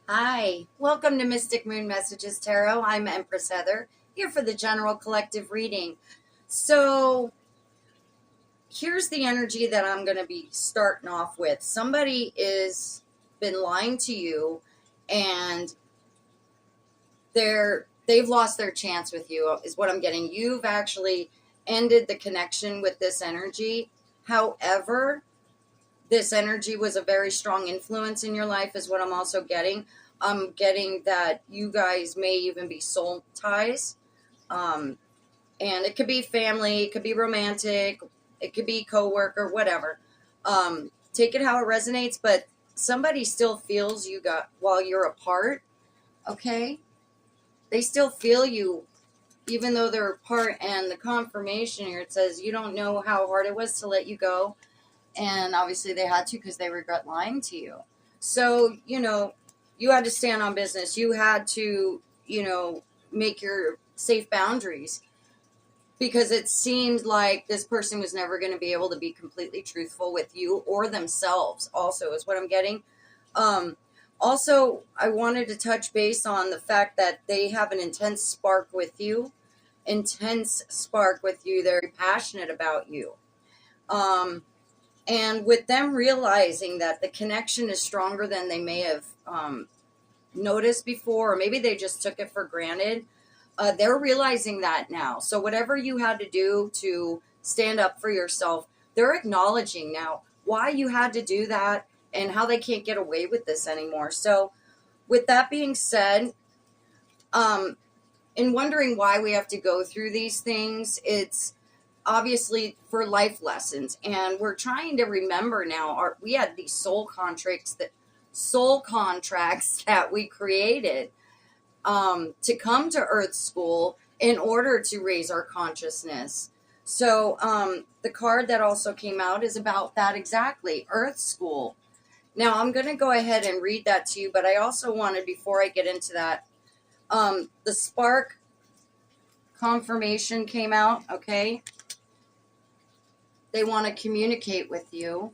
Hi, welcome to Mystic Moon Messages Tarot. I'm Empress Heather, here for the general collective reading. So, here's the energy that I'm going to be starting off with. Somebody is been lying to you, and they've lost their chance with you, is what I'm getting. You've actually ended the connection with this energy. However, this energy was a very strong influence in your life, is what I'm also getting. I'm getting that you guys may even be soul ties. Um, and it could be family, it could be romantic, it could be coworker, whatever. Take it how it resonates, but somebody still feels you got while you're apart, okay? They still feel you even though they're apart, and the confirmation here, it says you don't know how hard it was to let you go, and obviously they had to because they regret lying to you. So, you had to stand on business. You had to, make your safe boundaries, because it seemed like this person was never going to be able to be completely truthful with you or themselves, also, is what I'm getting. Um, Also, I wanted to touch base on the fact that they have an intense spark with you. Intense spark with you. They're passionate about you. And with them realizing that the connection is stronger than they may have noticed before, or maybe they just took it for granted, they're realizing that now. So whatever you had to do to stand up for yourself, they're acknowledging now why you had to do that and how they can't get away with this anymore. So with that being said, um, in wondering why we have to go through these things, it's obviously for life lessons, and we're trying to remember now. We had these soul contracts that we created to come to Earth School in order to raise our consciousness. So the card that also came out is about that exactly, Earth School. Now I'm going to go ahead and read that to you, but I also wanted, before I get into that, the spark confirmation came out, okay? They want to communicate with you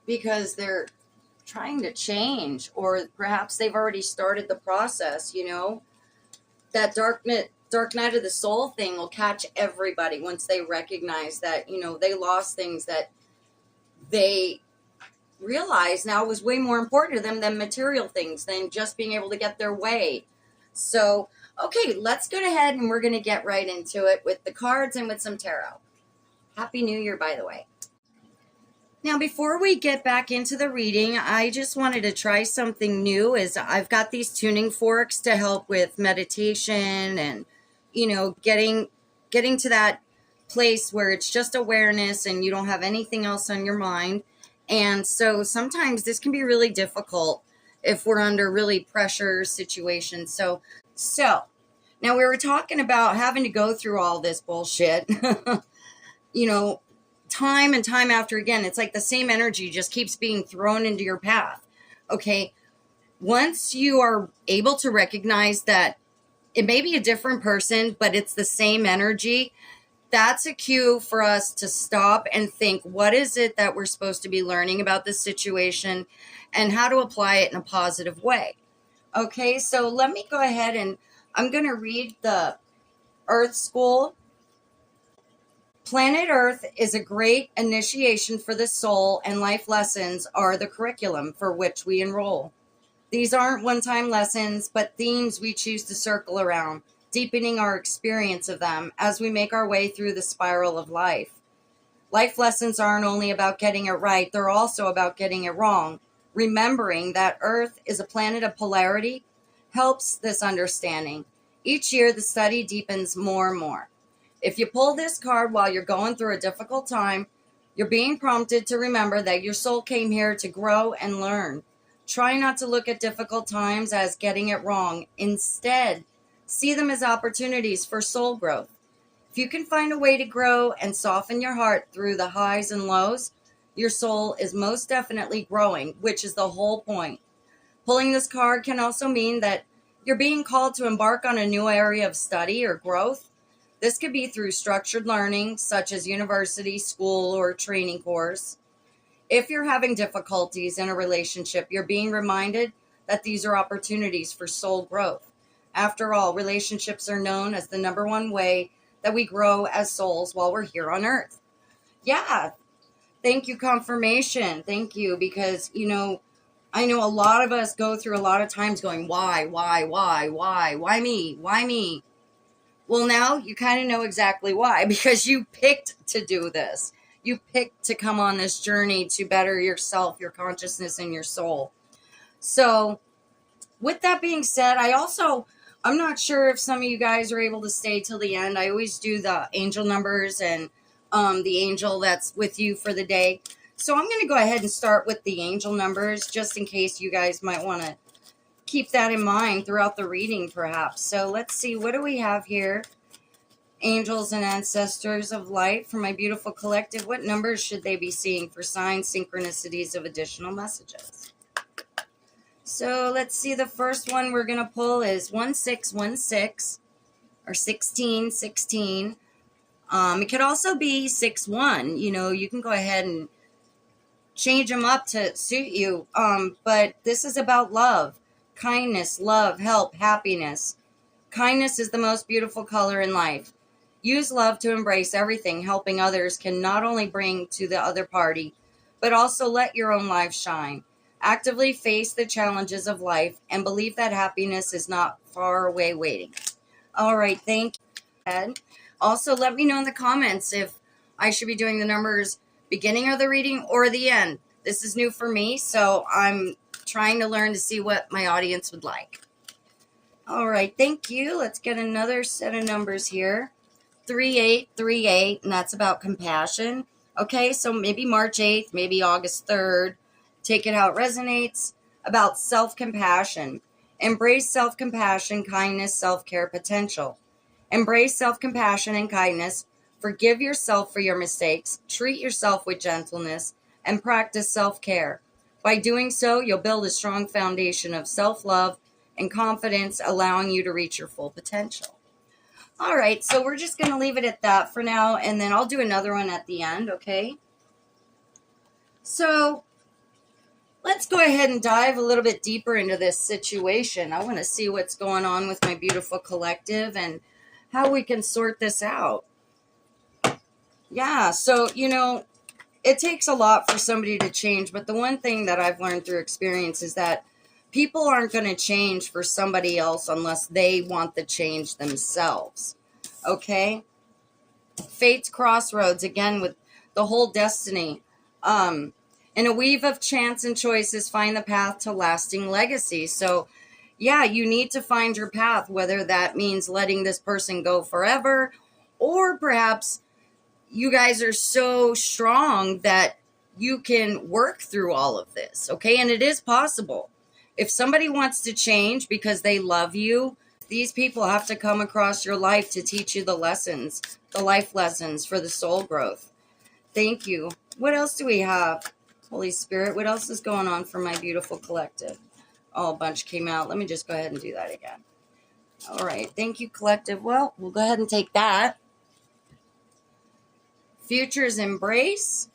because they're trying to change, or perhaps they've already started the process. That dark night of the soul thing will catch everybody once they recognize that, they lost things that they realize now was way more important to them than material things, than just being able to get their way. So, okay, let's go ahead and we're going to get right into it with the cards and with some tarot. Happy New Year, by the way. Now, before we get back into the reading, I just wanted to try something new. Is I've got these tuning forks to help with meditation and, getting to that place where it's just awareness and you don't have anything else on your mind. And so sometimes this can be really difficult if we're under really pressure situations. So now we were talking about having to go through all this bullshit, you know, time and time after again. It's like the same energy just keeps being thrown into your path. Okay. Once you are able to recognize that it may be a different person, but it's the same energy, that's a cue for us to stop and think, what is it that we're supposed to be learning about this situation and how to apply it in a positive way? Okay. So let me go ahead and I'm going to read the Earth School. Planet Earth is a great initiation for the soul, and life lessons are the curriculum for which we enroll. These aren't one-time lessons, but themes we choose to circle around, deepening our experience of them as we make our way through the spiral of life. Life lessons aren't only about getting it right, they're also about getting it wrong. Remembering that Earth is a planet of polarity helps this understanding. Each year, the study deepens more and more. If you pull this card while you're going through a difficult time, you're being prompted to remember that your soul came here to grow and learn. Try not to look at difficult times as getting it wrong. Instead, see them as opportunities for soul growth. If you can find a way to grow and soften your heart through the highs and lows, your soul is most definitely growing, which is the whole point. Pulling this card can also mean that you're being called to embark on a new area of study or growth. This could be through structured learning, such as university, school, or training course. If you're having difficulties in a relationship, you're being reminded that these are opportunities for soul growth. After all, relationships are known as the number one way that we grow as souls while we're here on earth. Yeah, thank you, confirmation. Thank you, because, I know a lot of us go through a lot of times going, why me? Why me? Well, now you kind of know exactly why, because you picked to do this. You picked to come on this journey to better yourself, your consciousness, and your soul. So with that being said, I'm not sure if some of you guys are able to stay till the end. I always do the angel numbers and the angel that's with you for the day. So I'm going to go ahead and start with the angel numbers, just in case you guys might want to keep that in mind throughout the reading, perhaps. So let's see, what do we have here? Angels and ancestors of light for my beautiful collective. What numbers should they be seeing for signs, synchronicities of additional messages? So let's see, the first one we're going to pull is 1616 or 1616. It could also be 61. You can go ahead and change them up to suit you. But this is about love, kindness, love, help, happiness. Kindness is the most beautiful color in life. Use love to embrace everything. Helping others can not only bring to the other party, but also let your own life shine. Actively face the challenges of life and believe that happiness is not far away waiting. All right, thank you. Also, let me know in the comments if I should be doing the numbers beginning of the reading or the end. This is new for me, so I'm trying to learn to see what my audience would like. All right, thank you. Let's get another set of numbers here. 3838, and that's about compassion. Okay, so maybe March 8th, maybe August 3rd. Take it how it resonates. About self-compassion. Embrace self-compassion, kindness, self-care potential. Embrace self-compassion and kindness. Forgive yourself for your mistakes. Treat yourself with gentleness and practice self-care. By doing so, you'll build a strong foundation of self-love and confidence, allowing you to reach your full potential. All right, so we're just going to leave it at that for now, and then I'll do another one at the end, okay? So let's go ahead and dive a little bit deeper into this situation. I want to see what's going on with my beautiful collective and how we can sort this out. Yeah, so, it takes a lot for somebody to change, but the one thing that I've learned through experience is that people aren't going to change for somebody else unless they want the change themselves. Okay? Fate's crossroads, again, with the whole destiny. In a weave of chance and choices, find the path to lasting legacy. So, yeah, you need to find your path, whether that means letting this person go forever, or perhaps you guys are so strong that you can work through all of this. Okay? And it is possible. If somebody wants to change because they love you, these people have to come across your life to teach you the lessons, the life lessons for the soul growth. Thank you. What else do we have? Holy Spirit, what else is going on for my beautiful collective? Oh, a bunch came out. Let me just go ahead and do that again. All right. Thank you, collective. Well, we'll go ahead and take that. Futures embrace.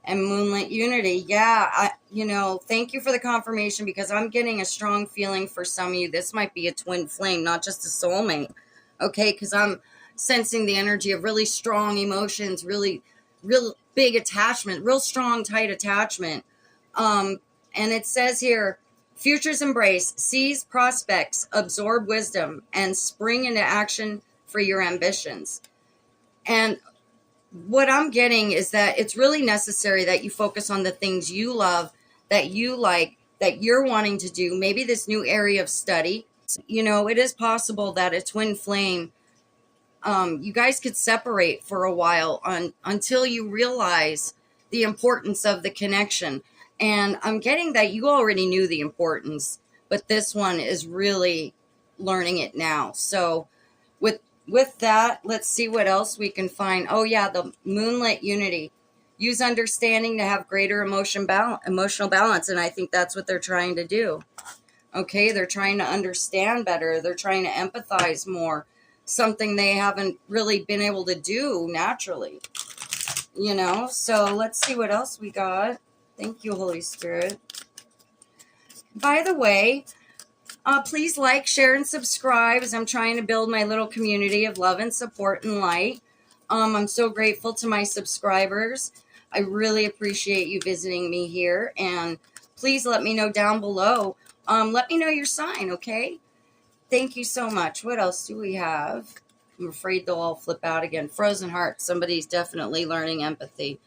And moonlit unity. Yeah, thank you for the confirmation, because I'm getting a strong feeling for some of you. This might be a twin flame, not just a soulmate. Okay, because I'm sensing the energy of really strong emotions, real big attachment, real strong, tight attachment. And it says here, futures embrace, seize prospects, absorb wisdom, and spring into action for your ambitions. And what I'm getting is that it's really necessary that you focus on the things you love, that you like, that you're wanting to do. Maybe this new area of study. It is possible that a twin flame, you guys could separate for a while until you realize the importance of the connection. And I'm getting that you already knew the importance, but this one is really learning it now. So with that, let's see what else we can find. Oh, yeah, the moonlit unity. Use understanding to have greater emotional balance, and I think that's what they're trying to do. Okay, they're trying to understand better. They're trying to empathize more, something they haven't really been able to do naturally. So let's see what else we got. Thank you, Holy Spirit. by the way, please like, share, and subscribe as I'm trying to build my little community of love and support and light. I'm so grateful to my subscribers. I really appreciate you visiting me here. And please let me know down below. Let me know your sign, okay? Thank you so much. What else do we have? I'm afraid they'll all flip out again. Frozen heart. Somebody's definitely learning empathy.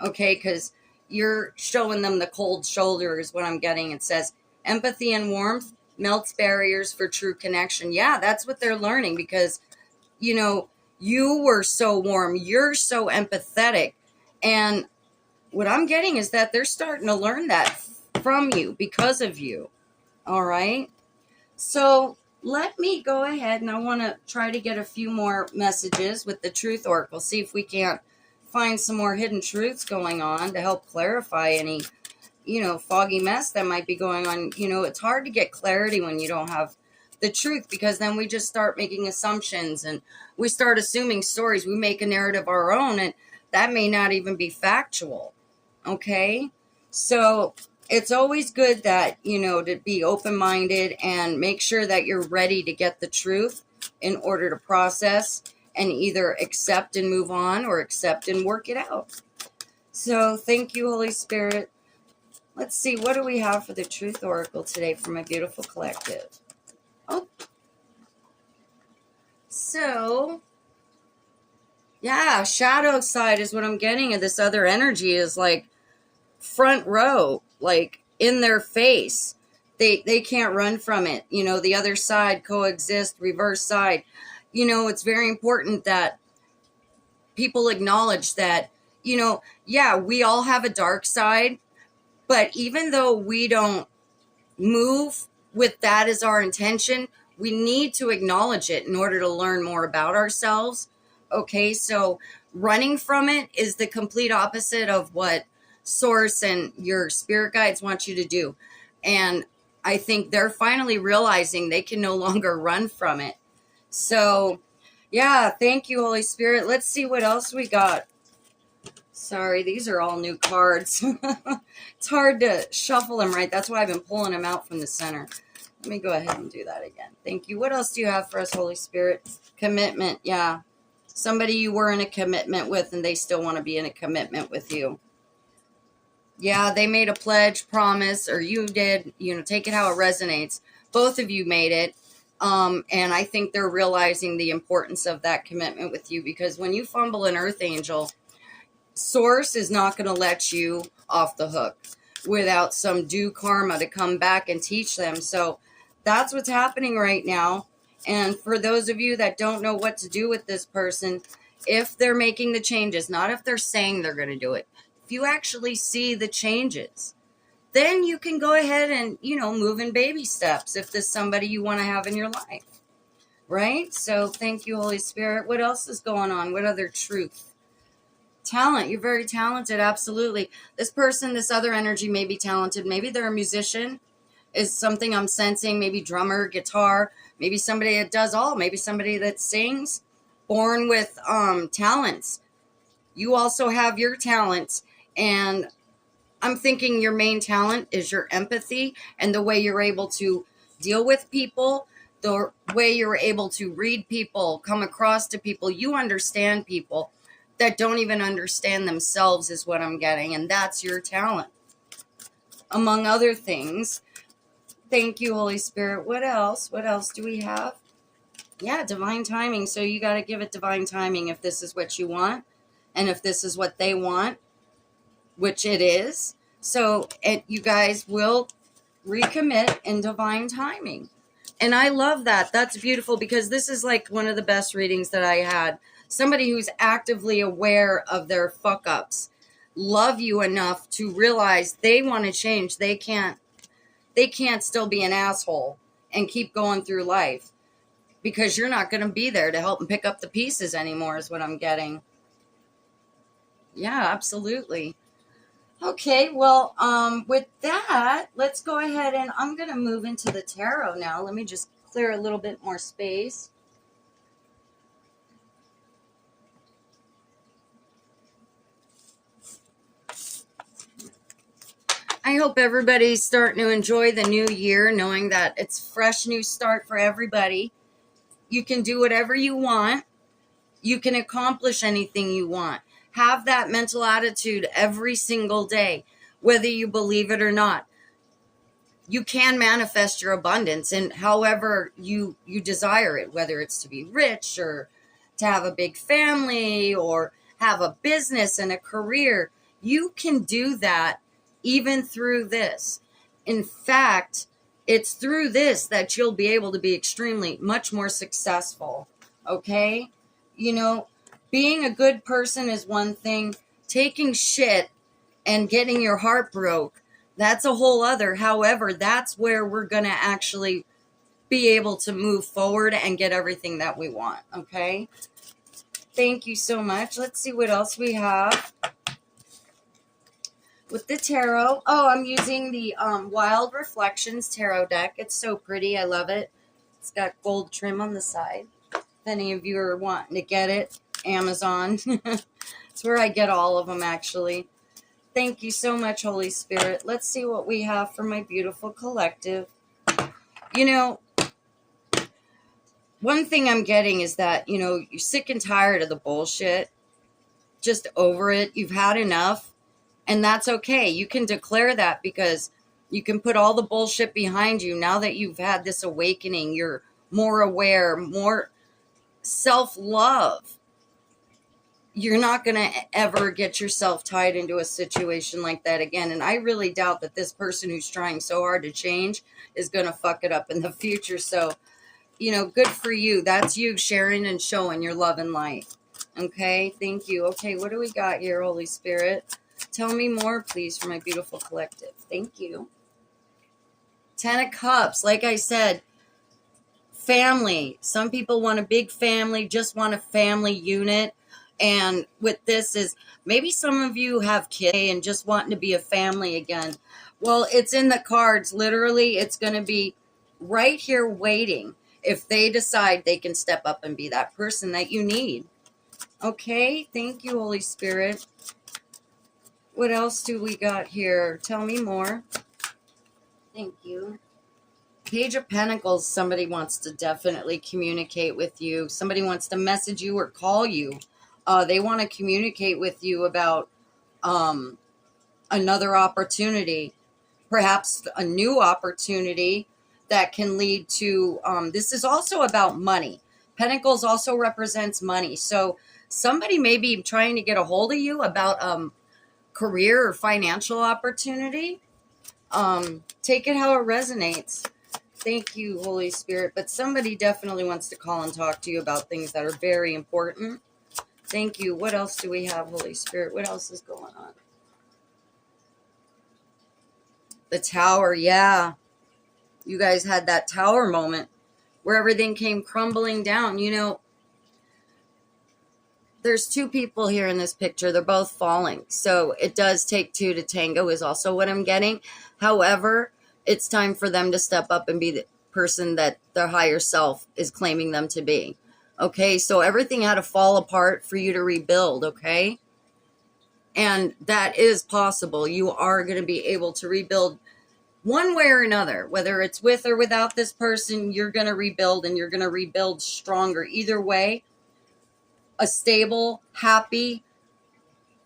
Okay, because you're showing them the cold shoulder is what I'm getting. It says empathy and warmth melts barriers for true connection. Yeah, that's what they're learning because, you know, you were so warm. You're so empathetic. And what I'm getting is that they're starting to learn that from you because of you. All right. So let me go ahead and I want to try to get a few more messages with the Truth Oracle. See if we can't find some more hidden truths going on to help clarify any, foggy mess that might be going on. It's hard to get clarity when you don't have the truth because then we just start making assumptions and we start assuming stories. We make a narrative of our own and that may not even be factual. Okay. So it's always good that, to be open-minded and make sure that you're ready to get the truth in order to process and either accept and move on or accept and work it out. So thank you, Holy Spirit. Let's see, what do we have for the Truth Oracle today from my beautiful collective? Oh, so yeah, shadow side is what I'm getting, and this other energy is like front row, like in their face. They can't run from it. The other side, coexist, reverse side. It's very important that people acknowledge that, yeah, we all have a dark side, but even though we don't move with that as our intention, we need to acknowledge it in order to learn more about ourselves. Okay, so running from it is the complete opposite of what Source and your spirit guides want you to do. And I think they're finally realizing they can no longer run from it. So, yeah, thank you, Holy Spirit. Let's see what else we got. Sorry, these are all new cards. It's hard to shuffle them right. That's why I've been pulling them out from the center. Let me go ahead and do that again. Thank you. What else do you have for us, Holy Spirit? Commitment. Yeah. Somebody you were in a commitment with and they still want to be in a commitment with you. Yeah, they made a pledge, promise, or you did, take it how it resonates. Both of you made it. And I think they're realizing the importance of that commitment with you because when you fumble an earth angel, Source is not going to let you off the hook without some due karma to come back and teach them. So that's what's happening right now. And for those of you that don't know what to do with this person, if they're making the changes, not if they're saying they're going to do it, if you actually see the changes, then you can go ahead and, move in baby steps if there's somebody you want to have in your life. Right? So thank you, Holy Spirit. What else is going on? What other truth? Talent. You're very talented. Absolutely. This person, this other energy may be talented. Maybe they're a musician is something I'm sensing. Maybe drummer, guitar, maybe somebody that does all, maybe somebody that sings, born with talents. You also have your talents. And I'm thinking your main talent is your empathy and the way you're able to deal with people, the way you're able to read people, come across to people. You understand people that don't even understand themselves is what I'm getting. And that's your talent, among other things. Thank you, Holy Spirit. What else? What else do we have? Yeah, divine timing. So you got to give it divine timing if this is what you want and if this is what they want, which it is. So you guys will recommit in divine timing. And I love that. That's beautiful because this is like one of the best readings that I had. Somebody who's actively aware of their fuck ups, love you enough to realize they want to change. They can't still be an asshole and keep going through life because you're not going to be there to help them pick up the pieces anymore is what I'm getting. Yeah, absolutely. Okay, well, with that, let's go ahead and I'm going to move into the tarot now. Let me just clear a little bit more space. I hope everybody's starting to enjoy the new year, knowing that it's fresh new start for everybody. You can do whatever you want. You can accomplish anything you want. Have that mental attitude every single day, whether you believe it or not. You can manifest your abundance and however you desire it, whether it's to be rich or to have a big family or have a business and a career. You can do that even through this. In fact, it's through this that you'll be able to be extremely much more successful. Okay? You know, being a good person is one thing. Taking shit and getting your heart broke, that's a whole other. However, that's where we're going to actually be able to move forward and get everything that we want. Okay? Thank you so much. Let's see what else we have with the tarot. Oh, I'm using the Wild Reflections tarot deck. It's so pretty. I love it. It's got gold trim on the side. If any of you are wanting to get it, Amazon. It's where I get all of them, actually. Thank you so much, Holy Spirit. Let's see what we have for my beautiful collective. You know, one thing I'm getting is that, you know, you're sick and tired of the bullshit. Just over it. You've had enough. And that's okay. You can declare that because you can put all the bullshit behind you. Now that you've had this awakening, you're more aware, more self-love. You're not going to ever get yourself tied into a situation like that again. And I really doubt that this person who's trying so hard to change is going to fuck it up in the future. So, you know, good for you. That's you sharing and showing your love and light. Okay, thank you. Okay, what do we got here, Holy Spirit? Tell me more, please, for my beautiful collective. Thank you. 10 of Cups. Like I said, family. Some people want a big family, just want a family unit. And with this is maybe some of you have kids and just wanting to be a family again. Well, it's in the cards. Literally, it's going to be right here waiting if they decide they can step up and be that person that you need. Okay, thank you, Holy Spirit. What else do we got here? Tell me more. Thank you. Page of Pentacles. Somebody wants to definitely communicate with you. Somebody wants to message you or call you. They want to communicate with you about another opportunity, perhaps a new opportunity that can lead to, this is also about money. Pentacles also represents money. So somebody may be trying to get a hold of you about career or financial opportunity. Take it how it resonates. Thank you, Holy Spirit. But somebody definitely wants to call and talk to you about things that are very important. Thank you. What else do we have, Holy Spirit? What else is going on? The Tower, yeah. You guys had that tower moment where everything came crumbling down. You know, there's two people here in this picture. They're both falling. So it does take two to tango is also what I'm getting. However, it's time for them to step up and be the person that their higher self is claiming them to be. Okay, so everything had to fall apart for you to rebuild, okay? And that is possible. You are going to be able to rebuild one way or another. Whether it's with or without this person, you're going to rebuild and you're going to rebuild stronger. Either way, a stable, happy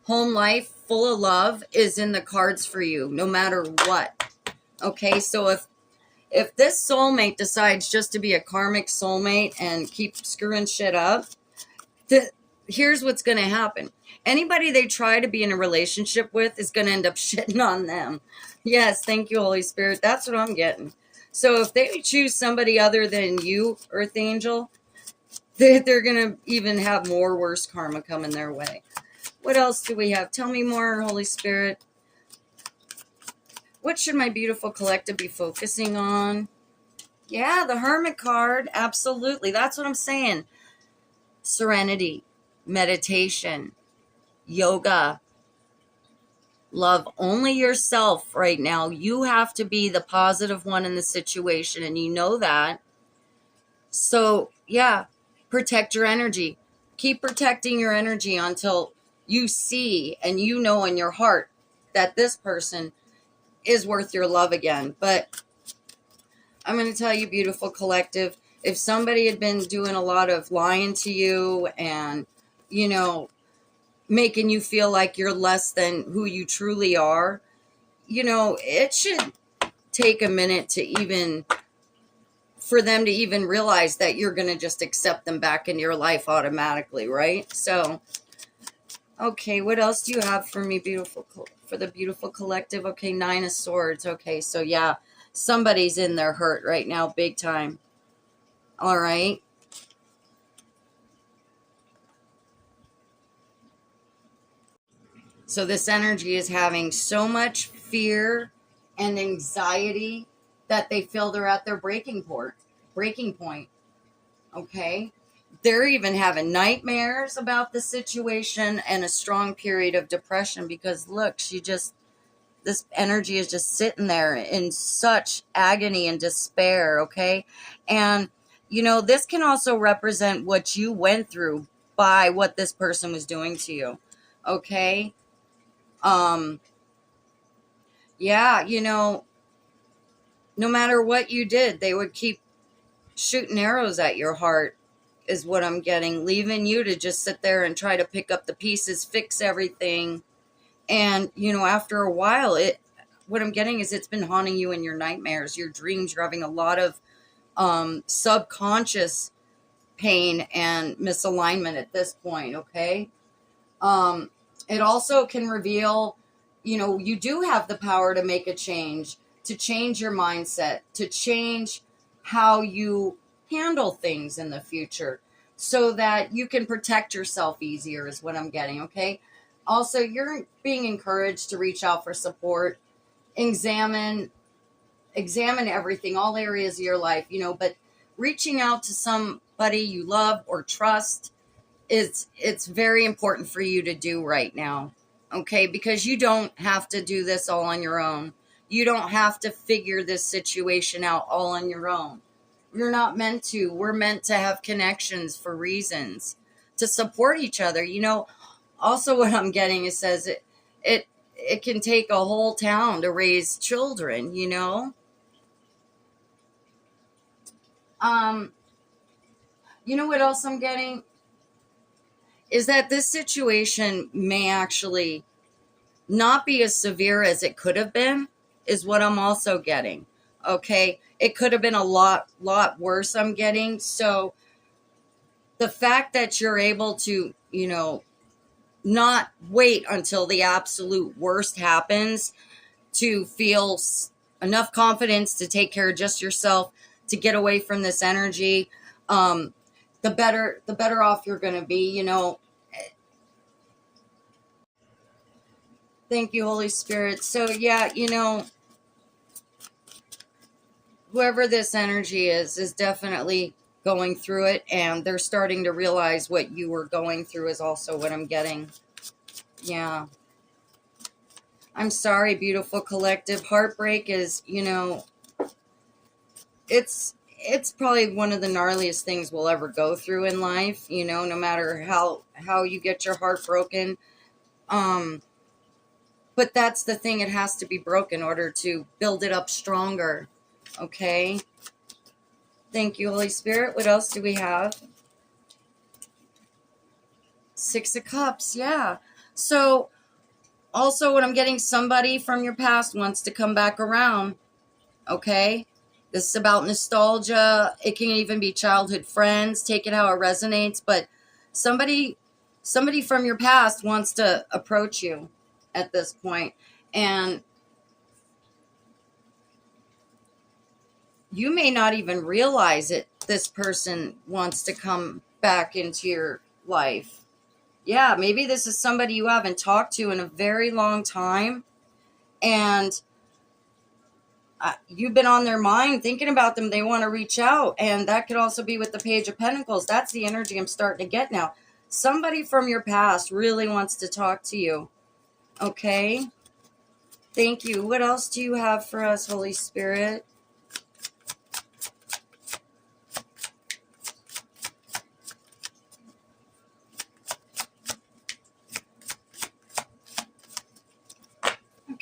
home life full of love is in the cards for you, no matter what. Okay, so if this soulmate decides just to be a karmic soulmate and keep screwing shit up, here's what's going to happen. Anybody they try to be in a relationship with is going to end up shitting on them. Yes, thank you, Holy Spirit. That's what I'm getting. So if they choose somebody other than you, Earth Angel, they're going to even have more worse karma coming their way. What else do we have? Tell me more, Holy Spirit. What should my beautiful collective be focusing on? Yeah, the Hermit card. Absolutely. That's what I'm saying. Serenity, meditation, yoga. Love only yourself right now. You have to be the positive one in the situation, and you know that. So, yeah, protect your energy. Keep protecting your energy until you see and you know in your heart that this person is worth your love again. But I'm going to tell you, beautiful collective, if somebody had been doing a lot of lying to you and, you know, making you feel like you're less than who you truly are, you know, it should take a minute to even, for them to even realize that you're going to just accept them back into your life automatically, right? So, okay, what else do you have for me, beautiful, for the beautiful collective? Okay, 9 of Swords. Okay, so yeah, somebody's in their hurt right now, big time. All right. So this energy is having so much fear and anxiety that they feel they're at their breaking point. Okay. They're even having nightmares about the situation and a strong period of depression because look, this energy is just sitting there in such agony and despair. Okay. And, you know, this can also represent what you went through by what this person was doing to you. Okay. Um, yeah, you know, no matter what you did, they would keep shooting arrows at your heart, is what I'm getting, leaving you to just sit there and try to pick up the pieces, fix everything. And, you know, after a while, what I'm getting is it's been haunting you in your nightmares, your dreams. You're having a lot of subconscious pain and misalignment at this point. Okay. It also can reveal, you know, you do have the power to make a change, to change your mindset, to change how you handle things in the future so that you can protect yourself easier, is what I'm getting. Okay. Also, you're being encouraged to reach out for support, examine everything, all areas of your life, you know, but reaching out to somebody you love or trust, it's very important for you to do right now. Okay, because you don't have to do this all on your own. You don't have to figure this situation out all on your own. You're not meant to. We're meant to have connections for reasons, to support each other. You know, also what I'm getting, it says it can take a whole town to raise children, you know. um you know what else I'm getting is that this situation may actually not be as severe as it could have been, is what I'm also getting. Okay, it could have been a lot worse, I'm getting. So the fact that you're able to, you know, not wait until the absolute worst happens to feel enough confidence to take care of just yourself, to get away from this energy, um the better off you're going to be, you know. Thank you, Holy Spirit. So yeah, you know, whoever this energy is definitely going through it, and they're starting to realize what you were going through, is also what I'm getting. Yeah. I'm sorry, beautiful collective. Heartbreak is, you know, it's probably one of the gnarliest things we'll ever go through in life, you know, no matter how you get your heart broken. Um but that's the thing, it has to be broken in order to build it up stronger. Okay. Thank you, Holy Spirit. What else do we have? 6 of Cups. Yeah. So also what I'm getting, somebody from your past wants to come back around. Okay. This is about nostalgia. It can even be childhood friends. Take it how it resonates. But somebody from your past wants to approach you at this point. And you may not even realize it. This person wants to come back into your life. Yeah, maybe this is somebody you haven't talked to in a very long time. And you've been on their mind, thinking about them. They want to reach out. And that could also be with the Page of Pentacles. That's the energy I'm starting to get now. Somebody from your past really wants to talk to you. Okay. Thank you. What else do you have for us, Holy Spirit?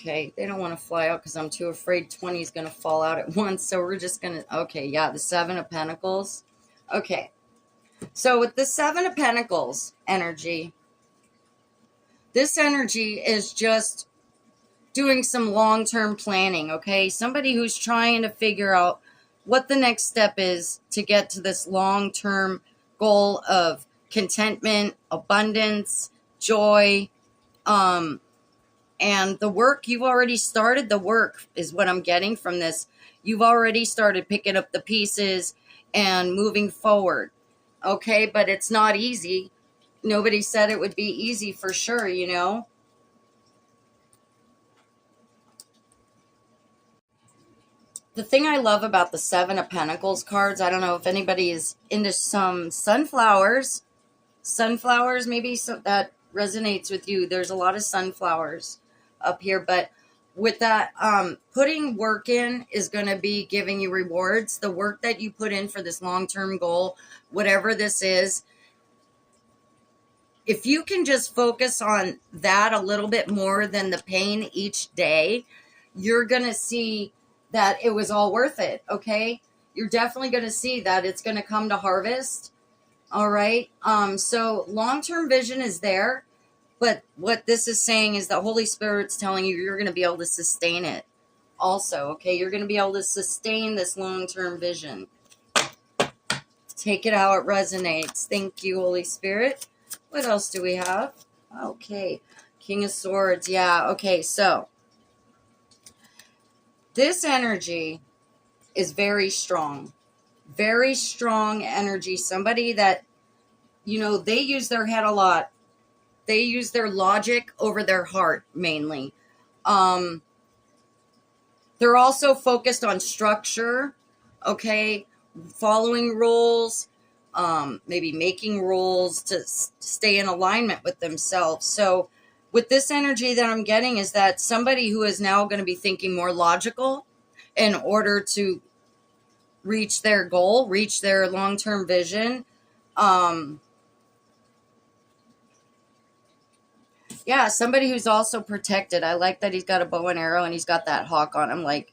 Okay, they don't want to fly out because I'm too afraid 20 is going to fall out at once. So we're just going to, okay, yeah, the Seven of Pentacles. Okay, so with the Seven of Pentacles energy, this energy is just doing some long-term planning, okay? Somebody who's trying to figure out what the next step is to get to this long-term goal of contentment, abundance, joy, and the work, you've already started the work is what I'm getting from this. You've already started picking up the pieces and moving forward, okay? But it's not easy. Nobody said it would be easy for sure, you know? The thing I love about the Seven of Pentacles cards, I don't know if anybody is into some sunflowers maybe, so that resonates with you. There's a lot of sunflowers up here, but with that, putting work in is going to be giving you rewards. The work that you put in for this long-term goal, whatever this is, if you can just focus on that a little bit more than the pain each day, you're going to see that it was all worth it, okay? You're definitely going to see that it's going to come to harvest, all right? So long-term vision is there, but what this is saying is that Holy Spirit's telling you you're going to be able to sustain it also, okay? You're going to be able to sustain this long-term vision. Take it how it resonates. Thank you, Holy Spirit. What else do we have? Okay, King of Swords. Yeah, okay, so this energy is very strong energy. Somebody that, you know, they use their head a lot. They use their logic over their heart mainly. They're also focused on structure, okay, following rules, maybe making rules to stay in alignment with themselves. So with this energy that I'm getting is that somebody who is now going to be thinking more logical in order to reach their goal, reach their long-term vision. Yeah, somebody who's also protected. I like that he's got a bow and arrow and he's got that hawk on him. Like,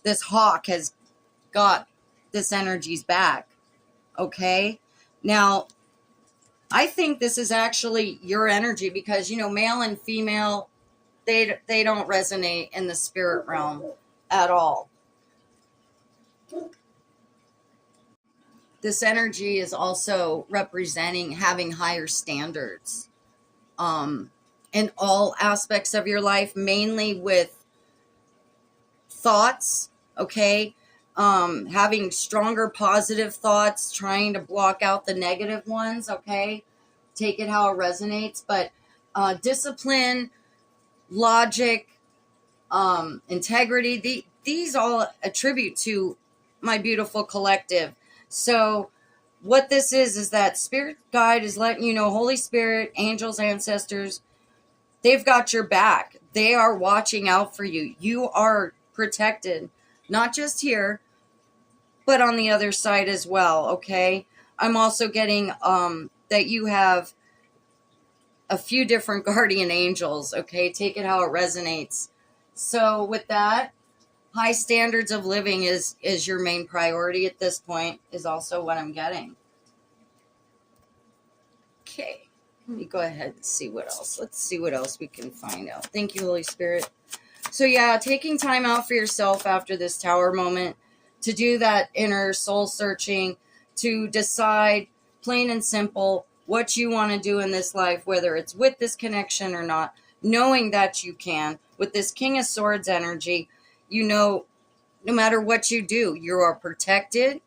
this hawk has got this energy's back. Okay? Now, I think this is actually your energy because, you know, male and female, they don't resonate in the spirit realm at all. This energy is also representing having higher standards in all aspects of your life, mainly with thoughts, okay? Having stronger positive thoughts, trying to block out the negative ones, okay? Take it how it resonates. But discipline, logic, integrity, these all attribute to my beautiful collective. So what this is that Spirit Guide is letting you know, Holy Spirit, angels, ancestors, they've got your back. They are watching out for you. You are protected, not just here, but on the other side as well, okay? I'm also getting that you have a few different guardian angels, okay? Take it how it resonates. So with that, high standards of living is your main priority at this point, is also what I'm getting. Okay, let me go ahead and see what else. Let's see what else we can find out. Thank you, Holy Spirit. So yeah, taking time out for yourself after this tower moment to do that inner soul searching, to decide plain and simple what you want to do in this life, whether it's with this connection or not, knowing that you can. With this King of Swords energy, you know, no matter what you do, you are protected,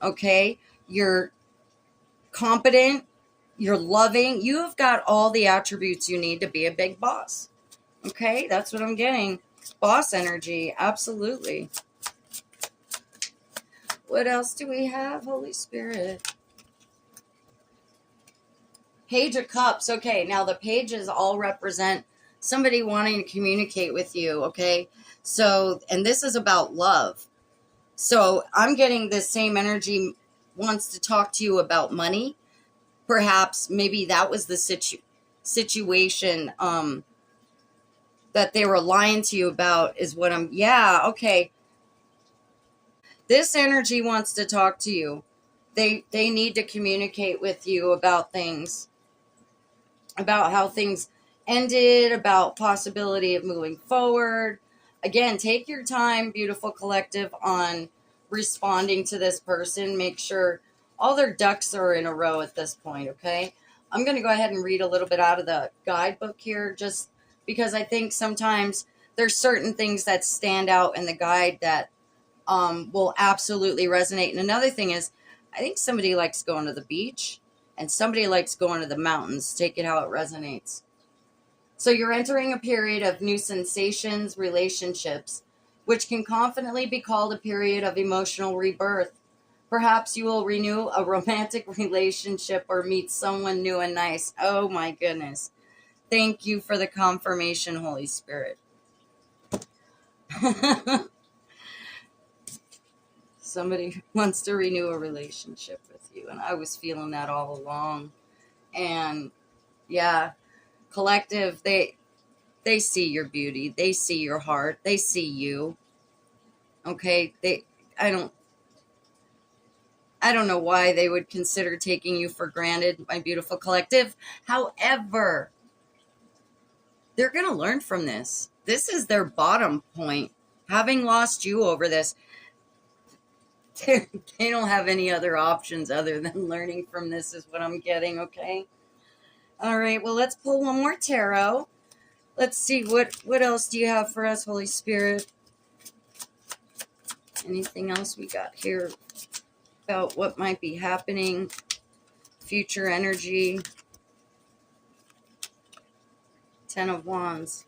okay? You're competent, you're loving. You have got all the attributes you need to be a big boss, okay? That's what I'm getting. Boss energy, absolutely. What else do we have, Holy Spirit? Page of Cups. Okay, now the pages all represent somebody wanting to communicate with you, okay? So, and this is about love. So I'm getting this same energy wants to talk to you about money. Perhaps maybe that was the situation that they were lying to you about is what I'm, yeah, okay. This energy wants to talk to you. They need to communicate with you about things, about how things ended, about possibility of moving forward. Again, take your time, beautiful collective, on responding to this person. Make sure all their ducks are in a row at this point, okay? I'm going to go ahead and read a little bit out of the guidebook here, just because I think sometimes there's certain things that stand out in the guide that will absolutely resonate. And another thing is, I think somebody likes going to the beach and somebody likes going to the mountains. Take it how it resonates. So you're entering a period of new sensations, relationships, which can confidently be called a period of emotional rebirth. Perhaps you will renew a romantic relationship or meet someone new and nice. Oh my goodness. Thank you for the confirmation, Holy Spirit. Somebody wants to renew a relationship with you, and I was feeling that all along. And yeah, collective, they see your beauty, they see your heart, they see you. Okay, I don't I don't know why they would consider taking you for granted, my beautiful collective. However, they're going to learn from this. This is their bottom point. Having lost you over this, they don't have any other options other than learning from this, is what I'm getting, okay? All right, well, let's pull one more tarot. Let's see, what else do you have for us, Holy Spirit? Anything else we got here about what might be happening? Future energy. 10 of Wands.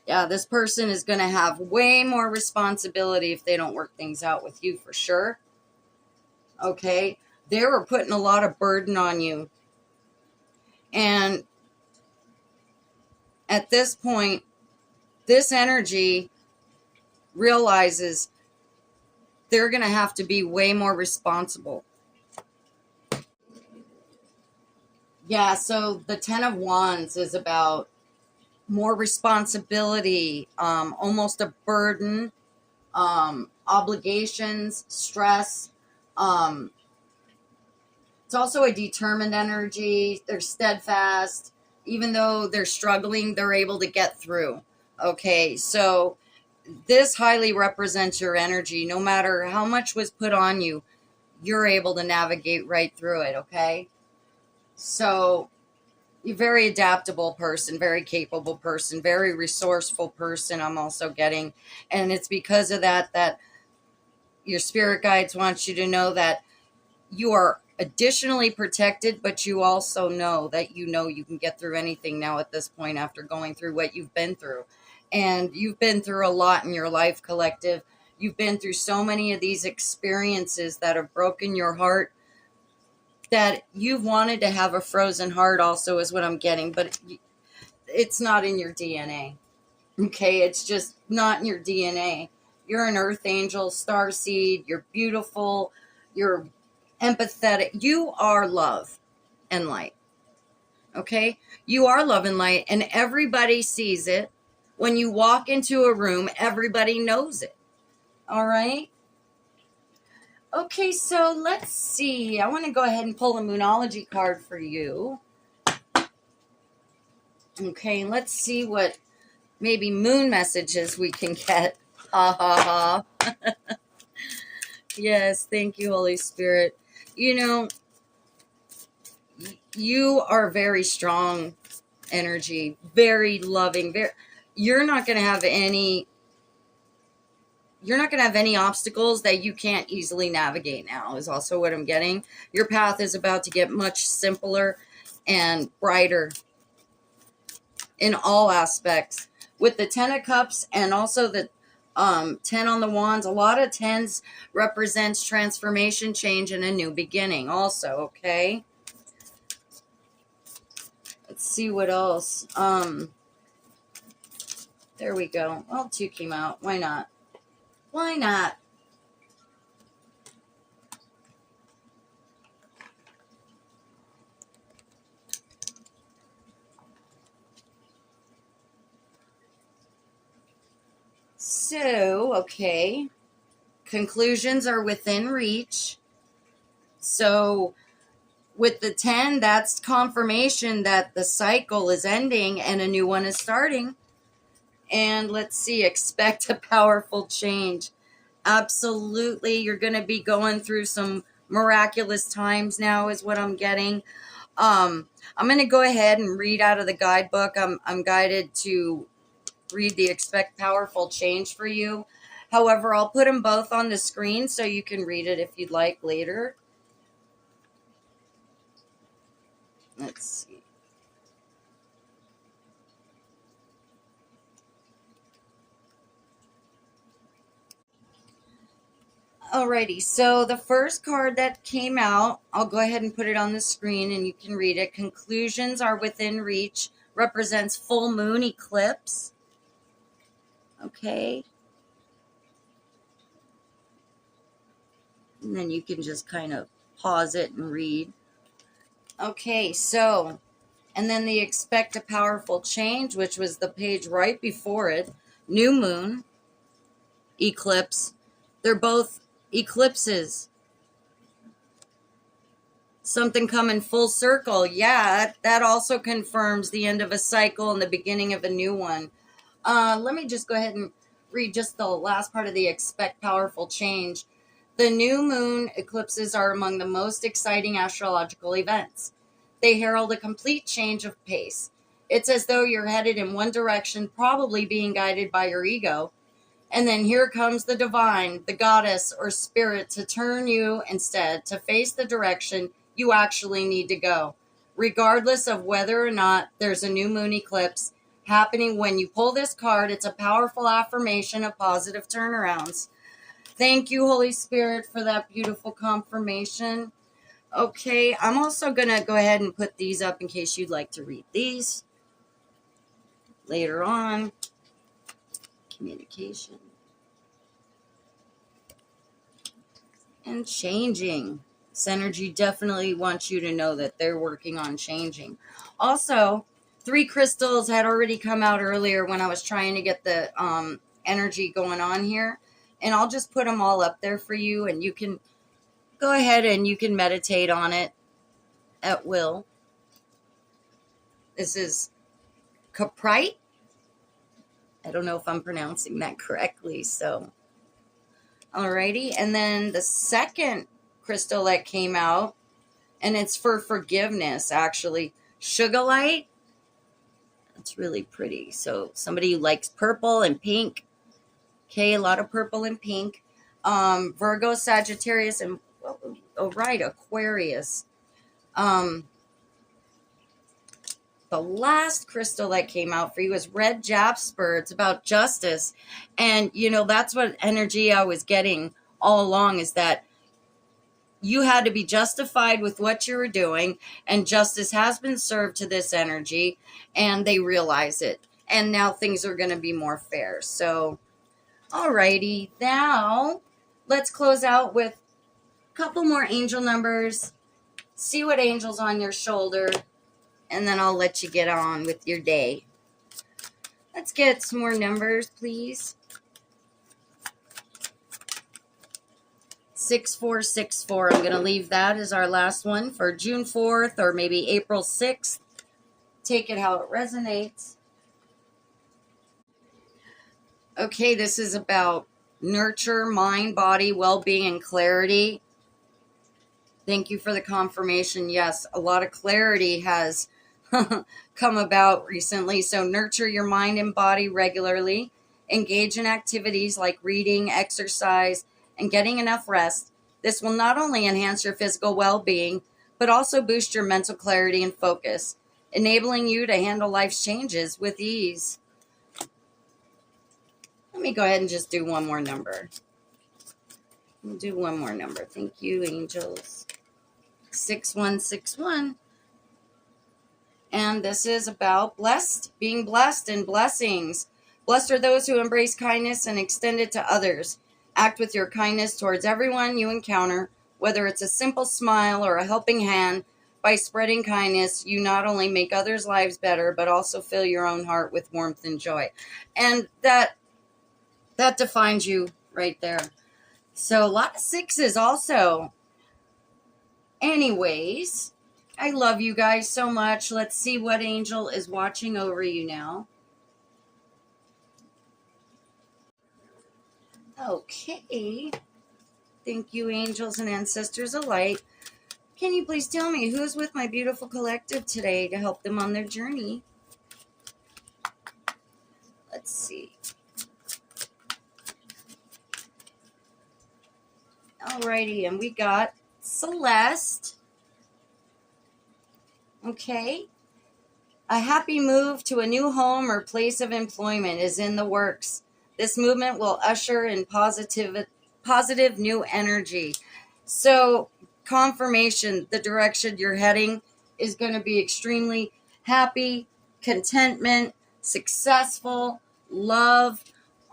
Yeah, this person is going to have way more responsibility if they don't work things out with you, for sure. Okay, they were putting a lot of burden on you. And at this point, this energy realizes they're going to have to be way more responsible. Yeah, so the 10 of Wands is about more responsibility, almost a burden, obligations, stress. It's also a determined energy. They're steadfast. Even though they're struggling, they're able to get through. Okay, so this highly represents your energy. No matter how much was put on you, you're able to navigate right through it, okay? So you're a very adaptable person, very capable person, very resourceful person, I'm also getting. And it's because of that your spirit guides want you to know that you are additionally protected, but you also know that you can get through anything now at this point after going through what you've been through. And you've been through a lot in your life, collective. You've been through so many of these experiences that have broken your heart, that you've wanted to have a frozen heart also, is what I'm getting, but it's not in your DNA. Okay, it's just not in your DNA. You're an earth angel, star seed, you're beautiful, you're empathetic. You are love and light. Okay? You are love and light, and everybody sees it. When you walk into a room, everybody knows it. All right? Okay, so let's see. I want to go ahead and pull a Moonology card for you. Okay, let's see what maybe moon messages we can get. Ha ha ha. Yes, thank you, Holy Spirit. You know, you are very strong energy, very loving. You're not going to have any obstacles that you can't easily navigate now, is also what I'm getting. Your path is about to get much simpler and brighter in all aspects. With the 10 of Cups and also the 10 on the Wands, a lot of 10s represents transformation, change, and a new beginning also, okay? Let's see what else. There we go. Well, 2 came out. Why not? Why not? So, okay. Conclusions are within reach. So, with the 10, that's confirmation that the cycle is ending and a new one is starting. And let's see, expect a powerful change. Absolutely. You're going to be going through some miraculous times now, is what I'm getting. I'm going to go ahead and read out of the guidebook. I'm guided to read the expect powerful change for you. However, I'll put them both on the screen so you can read it if you'd like later. Let's see. Alrighty, so the first card that came out, I'll go ahead and put it on the screen and you can read it. Conclusions are within reach, represents full moon eclipse. Okay. And then you can just kind of pause it and read. Okay, so, and then the expect a powerful change, which was the page right before it. New moon, eclipse. They're both eclipses. Something coming full circle. Yeah, that also confirms the end of a cycle and the beginning of a new one. Let me just go ahead and read just the last part of the expect powerful change. The new moon eclipses are among the most exciting astrological events. They herald a complete change of pace. It's as though you're headed in one direction, probably being guided by your ego. And then here comes the divine, the goddess or spirit to turn you instead, to face the direction you actually need to go. Regardless of whether or not there's a new moon eclipse happening when you pull this card, it's a powerful affirmation of positive turnarounds. Thank you, Holy Spirit, for that beautiful confirmation. Okay, I'm also going to go ahead and put these up in case you'd like to read these later on. Communication. And changing. This energy definitely wants you to know that they're working on changing. Also, 3 crystals had already come out earlier when I was trying to get the energy going on here. And I'll just put them all up there for you, and you can go ahead and you can meditate on it at will. This is Caprite. I don't know if I'm pronouncing that correctly, so alrighty. And then the second crystal that came out, and it's for forgiveness, actually, Sugarlight. It's really pretty. So somebody who likes purple and pink. Okay, a lot of purple and pink. Virgo, Sagittarius, and Aquarius. The last crystal that came out for you is red jasper. It's about justice. And, that's what energy I was getting all along, is that you had to be justified with what you were doing, and justice has been served to this energy, and they realize it. And now things are going to be more fair. So, alrighty. Now, let's close out with a couple more angel numbers. See what angel's on your shoulder. And then I'll let you get on with your day. Let's get some more numbers, please. 6464. I'm going to leave that as our last one for June 4th or maybe April 6th. Take it how it resonates. Okay, this is about nurture, mind, body, well-being, and clarity. Thank you for the confirmation. Yes, a lot of clarity has come about recently. So nurture your mind and body regularly. Engage in activities like reading, exercise, and getting enough rest. This will not only enhance your physical well-being, but also boost your mental clarity and focus, enabling you to handle life's changes with ease. Let me go ahead and just do one more number. We'll do one more number. Thank you, angels. 6161. And this is about being blessed and blessings. Blessed are those who embrace kindness and extend it to others. Act with your kindness towards everyone you encounter, whether it's a simple smile or a helping hand. By spreading kindness, you not only make others' lives better, but also fill your own heart with warmth and joy. And that That defines you right there. So a lot of sixes also. Anyways, I love you guys so much. Let's see what angel is watching over you now. Okay. Thank you, angels and ancestors alike. Can you please tell me who's with my beautiful collective today to help them on their journey? Let's see. Alrighty, and we got Celeste. Okay. A happy move to a new home or place of employment is in the works. This movement will usher in positive new energy. So, confirmation, the direction you're heading is going to be extremely happy, contentment, successful, love,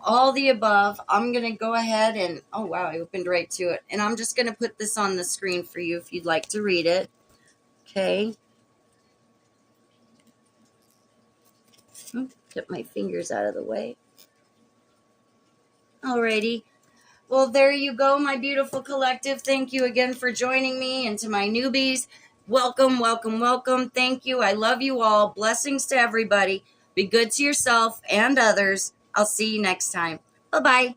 all the above. I'm going to go ahead and, oh wow, I opened right to it. And I'm just going to put this on the screen for you if you'd like to read it. Okay. Get my fingers out of the way. Alrighty. Well, there you go, my beautiful collective. Thank you again for joining me. And to my newbies, welcome, welcome, welcome. Thank you. I love you all. Blessings to everybody. Be good to yourself and others. I'll see you next time. Bye-bye.